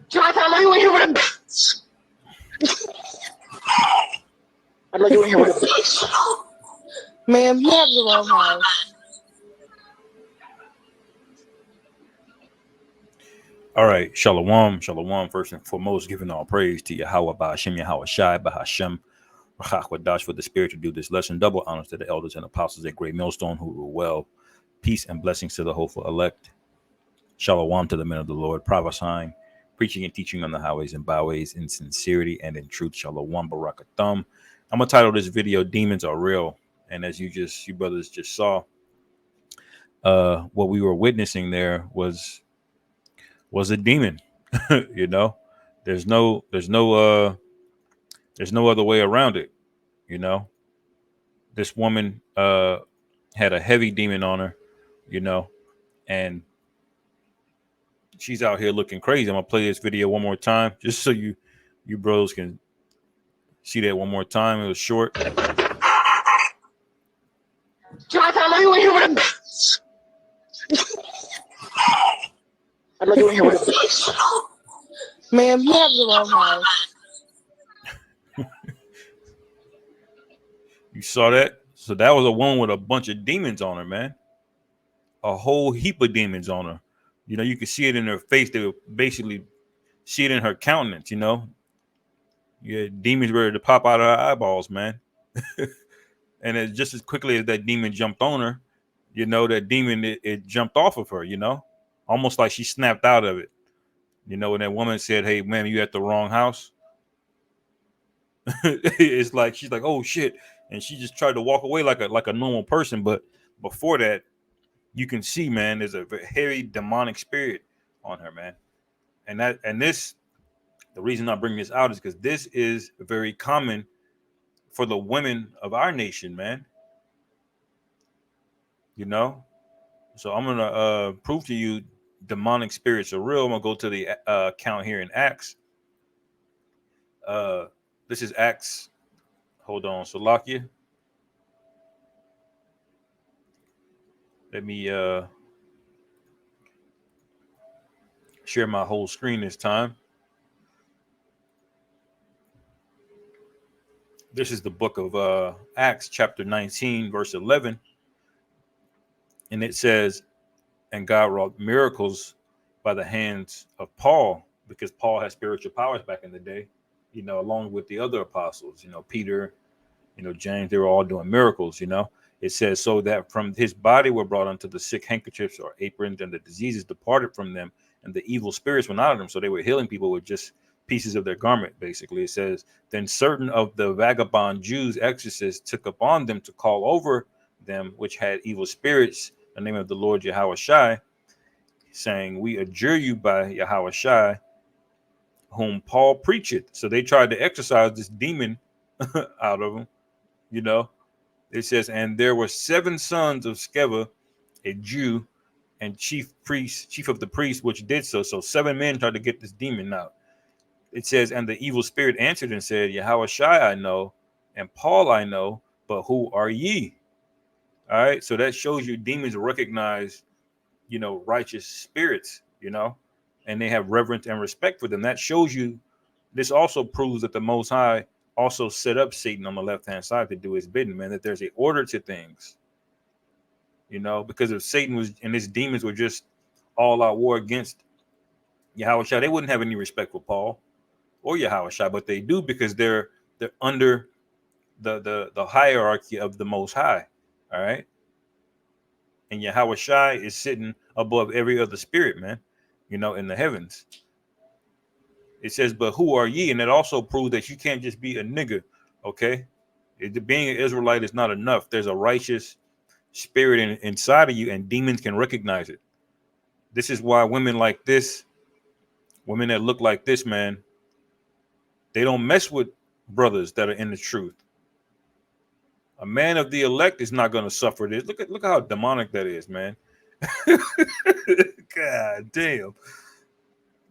Jonathan, I know you in here with a bitch. I know you in here with a bitch. Ma'am, you have the wrong house. All right, shalawam, shalawam. First and foremost, giving all praise to Yahweh, Ba'ashem, Yahweh Shai, Ba'ashem, Rachach for the spirit to do this lesson. Double honors to the elders and apostles at Great Millstone who rule well. Peace and blessings to the hopeful elect. Shalawam to the men of the Lord, prophesying, preaching and teaching on the highways and byways in sincerity and in truth. Shalawam, barakathum. I'm gonna title this video "Demons Are Real," and as you brothers just saw, what we were witnessing there was a demon. You know, there's no other way around it. You know, this woman had a heavy demon on her, you know, and she's out here looking crazy. I'm gonna play this video one more time just so you bros can see that one more time. It was short. Jonathan, I know you in here with a bitch. I know you in here with a bitch. Ma'am, you have the wrong house. You saw that? So that was a woman with a bunch of demons on her, man. A whole heap of demons on her. You know, you could see it in her face. They would basically see it in her countenance, you know. Yeah, demons ready to pop out of her eyeballs, man. And it, just as quickly as that demon jumped on her, you know, that demon, it jumped off of her, you know, almost like she snapped out of it. You know, when that woman said, "Hey, man, you at the wrong house." It's like she's like, "Oh shit," and she just tried to walk away like a normal person. But before that, you can see, man, there's a heavy demonic spirit on her, man. And this, the reason I bring this out is because this is very common for the women of our nation, man. You know, so I'm gonna prove to you demonic spirits are real. I'm gonna go to the account here in Acts. This is Acts. Hold on, Salakia. Let me share my whole screen this time. This is the book of Acts, chapter 19, verse 11. And it says, "And God wrought miracles by the hands of Paul," because Paul had spiritual powers back in the day, you know, along with the other apostles, you know, Peter, you know, James, they were all doing miracles, you know. It says, "So that from his body were brought unto the sick handkerchiefs or aprons, and the diseases departed from them, and the evil spirits went out of them." So they were healing people with just pieces of their garment, basically. It says, "Then certain of the vagabond Jews, exorcists, took upon them to call over them which had evil spirits the name of the Lord Yahweh Shai, saying, We adjure you by Yahweh Shai, whom Paul preacheth." So they tried to exorcise this demon out of him, you know. It says, "And there were 7 sons of Sceva, a Jew, and chief of the priests, which did so." So 7 men tried to get this demon out. It says, "And the evil spirit answered and said, Yahweh Shai I know, and Paul I know, but who are ye?" All right. So that shows you demons recognize, you know, righteous spirits, you know, and they have reverence and respect for them. That shows you, this also proves that the Most High also set up Satan on the left-hand side to do his bidding, man, that there's a order to things, you know, because if Satan was and his demons were just all out war against Yahweh Shai, they wouldn't have any respect for Paul or Yahweh Shai, but they do because they're under the hierarchy of the Most High, all right? And Yahweh Shai is sitting above every other spirit, man, you know, in the heavens. It says, "But who are ye?" And it also proves that you can't just be a nigga, okay? Being an Israelite is not enough. There's a righteous spirit inside of you, and demons can recognize it. This is why women like this, women that look like this, man, they don't mess with brothers that are in the truth. A man of the elect is not going to suffer this. Look how demonic that is, man. God damn.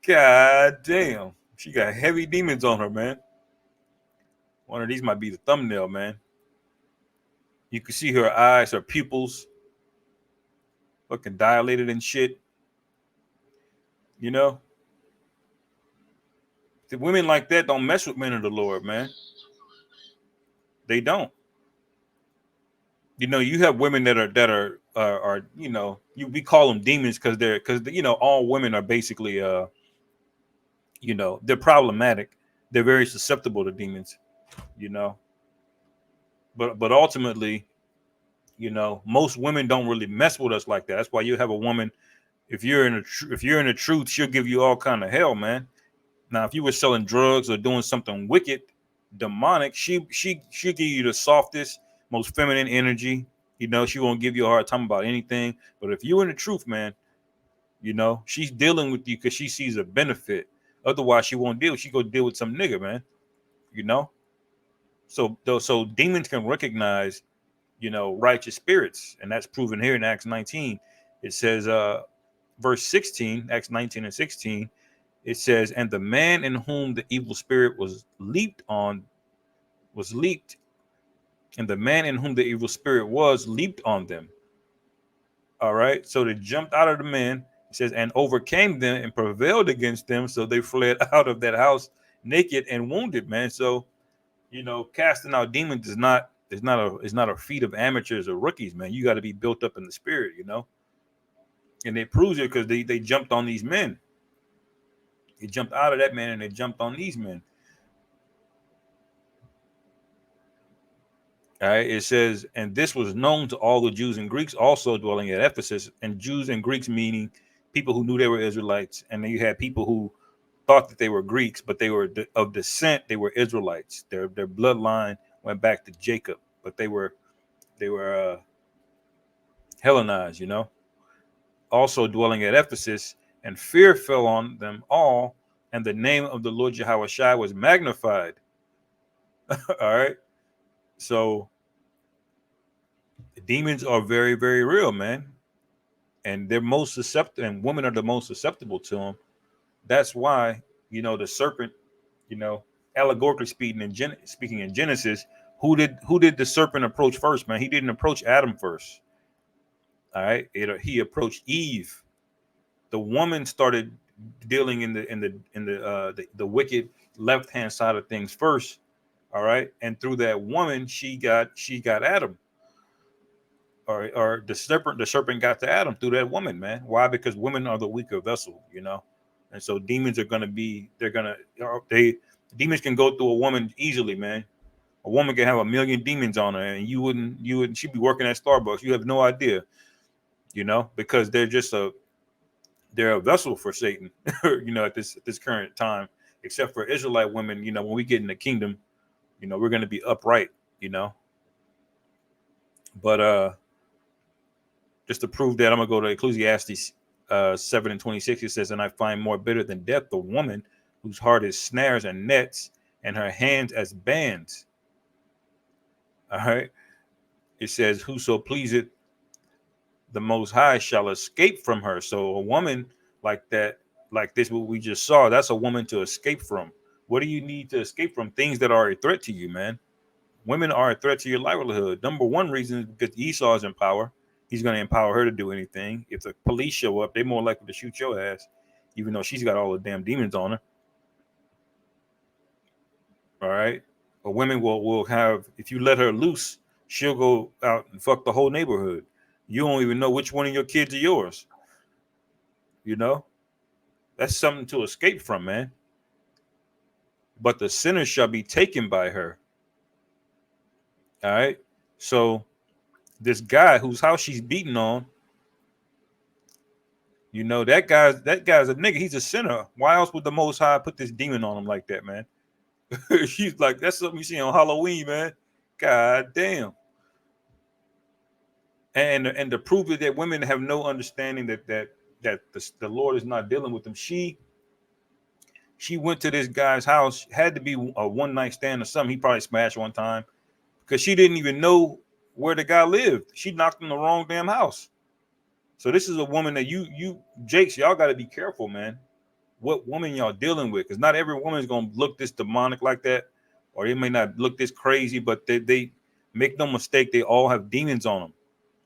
God damn. She got heavy demons on her, man. One of these might be the thumbnail, man. You can see her eyes, her pupils, looking dilated and shit. You know, the women like that don't mess with men of the Lord, man. They don't. You know, you have women that are you know, we call them demons because you know all women are basically you know, they're problematic. They're very susceptible to demons. You know, but ultimately, you know, most women don't really mess with us like that. That's why you have a woman. If you're in the truth, she'll give you all kind of hell, man. Now, if you were selling drugs or doing something wicked, demonic, she'll give you the softest, most feminine energy. You know, she won't give you a hard time about anything. But if you're in the truth, man, you know, she's dealing with you because she sees a benefit. Otherwise, she won't deal. She go deal with some nigga, man. You know, so demons can recognize, you know, righteous spirits, and that's proven here in Acts 19. It says, verse 16, Acts 19 and 16. It says, and the man in whom the evil spirit was leaped, and the man in whom the evil spirit was leaped on them. All right. So they jumped out of the man. It says, and overcame them and prevailed against them. So they fled out of that house naked and wounded, man. So, you know, casting out demons is not a feat of amateurs or rookies, man. You got to be built up in the spirit, you know. And they proved it because they jumped on these men. They jumped out of that man and they jumped on these men. All right, it says, and this was known to all the Jews and Greeks also dwelling at Ephesus, and Jews and Greeks meaning people who knew they were Israelites, and then you had people who thought that they were Greeks, but they were of descent. They were Israelites. Their bloodline went back to Jacob, but they were Hellenized, you know. Also dwelling at Ephesus, and fear fell on them all, and the name of the Lord Jehoshua was magnified. All right, so demons are very, very real, man, and they're most susceptible, and women are the most susceptible to them. That's why, you know, the serpent, you know, allegorically speaking in Genesis, who did the serpent approach first, man? He didn't approach Adam first. All right, he approached Eve. The woman started dealing in the wicked left hand side of things first. All right, and through that woman, she got Adam. Or the serpent got to Adam through that woman, man. Why? Because women are the weaker vessel, you know. And so demons are gonna be they're gonna they demons can go through a woman easily, man. A woman can have a million demons on her, and you wouldn't she'd be working at Starbucks. You have no idea, you know, because they're a vessel for Satan, you know, at this current time. Except for Israelite women, you know, when we get in the kingdom, you know, we're gonna be upright, you know. But just to prove that, I'm gonna go to Ecclesiastes 7 and 26. It says, and I find more bitter than death the woman whose heart is snares and nets, and her hands as bands. All right. It says, whoso pleaseth the most high shall escape from her. So a woman like that, like this, what we just saw, that's a woman to escape from. What do you need to escape from? Things that are a threat to you, man. Women are a threat to your livelihood. Number one reason is because Esau is in power. He's going to empower her to do anything. If the police show up, they're more likely to shoot your ass, even though she's got all the damn demons on her. All right. But women will have, if you let her loose, she'll go out and fuck the whole neighborhood. You don't even know which one of your kids are yours. You know, that's something to escape from, man. But the sinner shall be taken by her. All right. So this guy whose house she's beating on, you know, that guy's a nigga. He's a sinner. Why else would the Most High put this demon on him like that, man? She's like, that's something you see on Halloween, man. God damn. And to prove it that women have no understanding that the Lord is not dealing with them, she went to this guy's house. Had to be a one night stand or something. He probably smashed one time because she didn't even know where the guy lived. She knocked on the wrong damn house. So this is a woman that Jakes, y'all got to be careful, man. What woman y'all dealing with? Because not every woman is gonna look this demonic like that, or they may not look this crazy, but they make no mistake, they all have demons on them.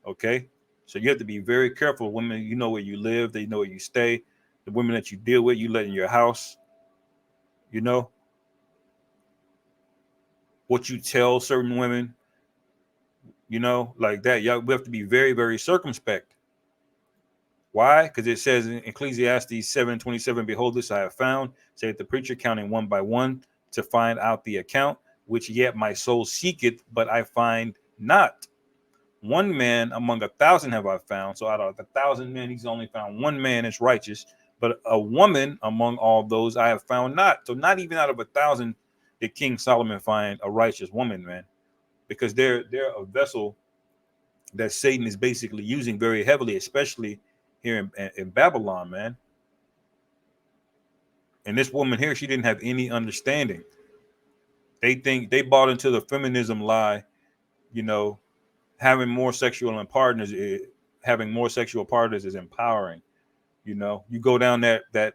Okay, so you have to be very careful, women. You know where you live, they know where you stay. the women that you deal with, you let in your house, you know, what you tell certain women, you know, like that. Yeah, we have to be very, very circumspect. Why? Because it says in Ecclesiastes 7:27, behold, this I have found, saith the preacher, counting one by one to find out the account, which yet my soul seeketh, but I find not. One man among 1,000 have I found. So out of 1,000 men, he's only found one man is righteous. But a woman among all those I have found not. So not even out of 1,000 did King Solomon find a righteous woman, man, because they're a vessel that Satan is basically using very heavily, especially here in Babylon, man. And this woman here, she didn't have any understanding. They bought into the feminism lie, you know, having more sexual partners is empowering. You know, you go down that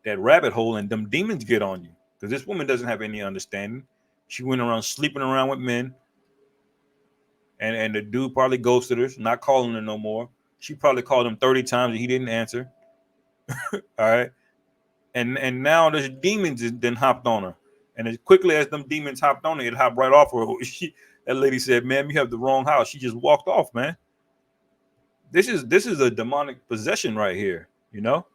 rabbit hole and them demons get on you, because this woman doesn't have any understanding. She went around sleeping around with men, and the dude probably ghosted her, not calling her no more. She probably called him 30 times and he didn't answer. All right. And now there's demons then hopped on her. And as quickly as them demons hopped on her, it hopped right off her. That lady said, "Ma'am, you have the wrong house." She just walked off, man. This is a demonic possession right here, you know?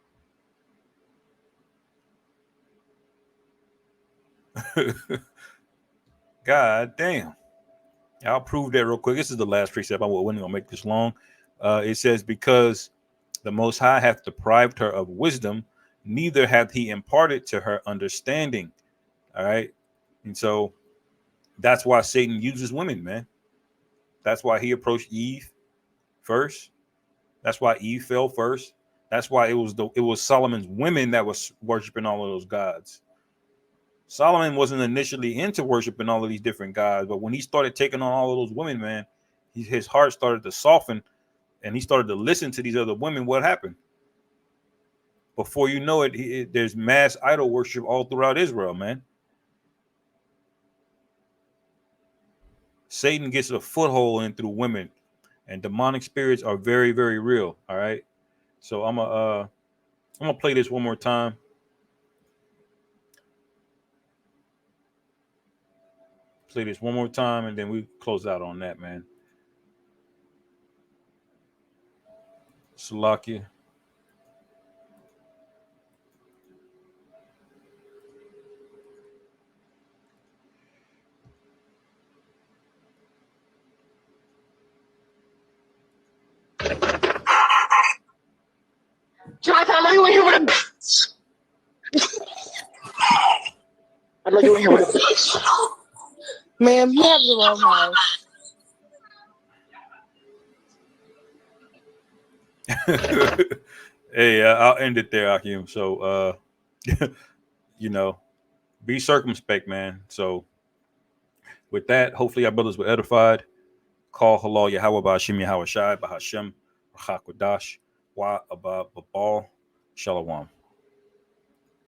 God damn. I'll prove that real quick. This is the last precept. I wasn't going to make this long. It says, because the Most High hath deprived her of wisdom, neither hath he imparted to her understanding. All right. And so that's why Satan uses women, man. That's why he approached Eve first. That's why Eve fell first. That's why it was Solomon's women that was worshiping all of those gods. Solomon wasn't initially into worshiping all of these different gods, but when he started taking on all of those women, man, his heart started to soften, and he started to listen to these other women. What happened? Before you know it, there's mass idol worship all throughout Israel, man. Satan gets a foothold in through women, and demonic spirits are very, very real. All right, so I'm gonna play this one more time. Play this one more time, and then we close out on that, man. Salakia. Jonathan, I know you ain't here with a. I know you ain't here with a. Ma'am, you have the wrong house. Hey, I'll end it there, Akim. So, you know, be circumspect, man. So, with that, hopefully our brothers were edified. Call halal Yahweh Ba'ashim Yahweh Shai Ba'Hashem Rachakwadash Wa Abba Babal Shalawam.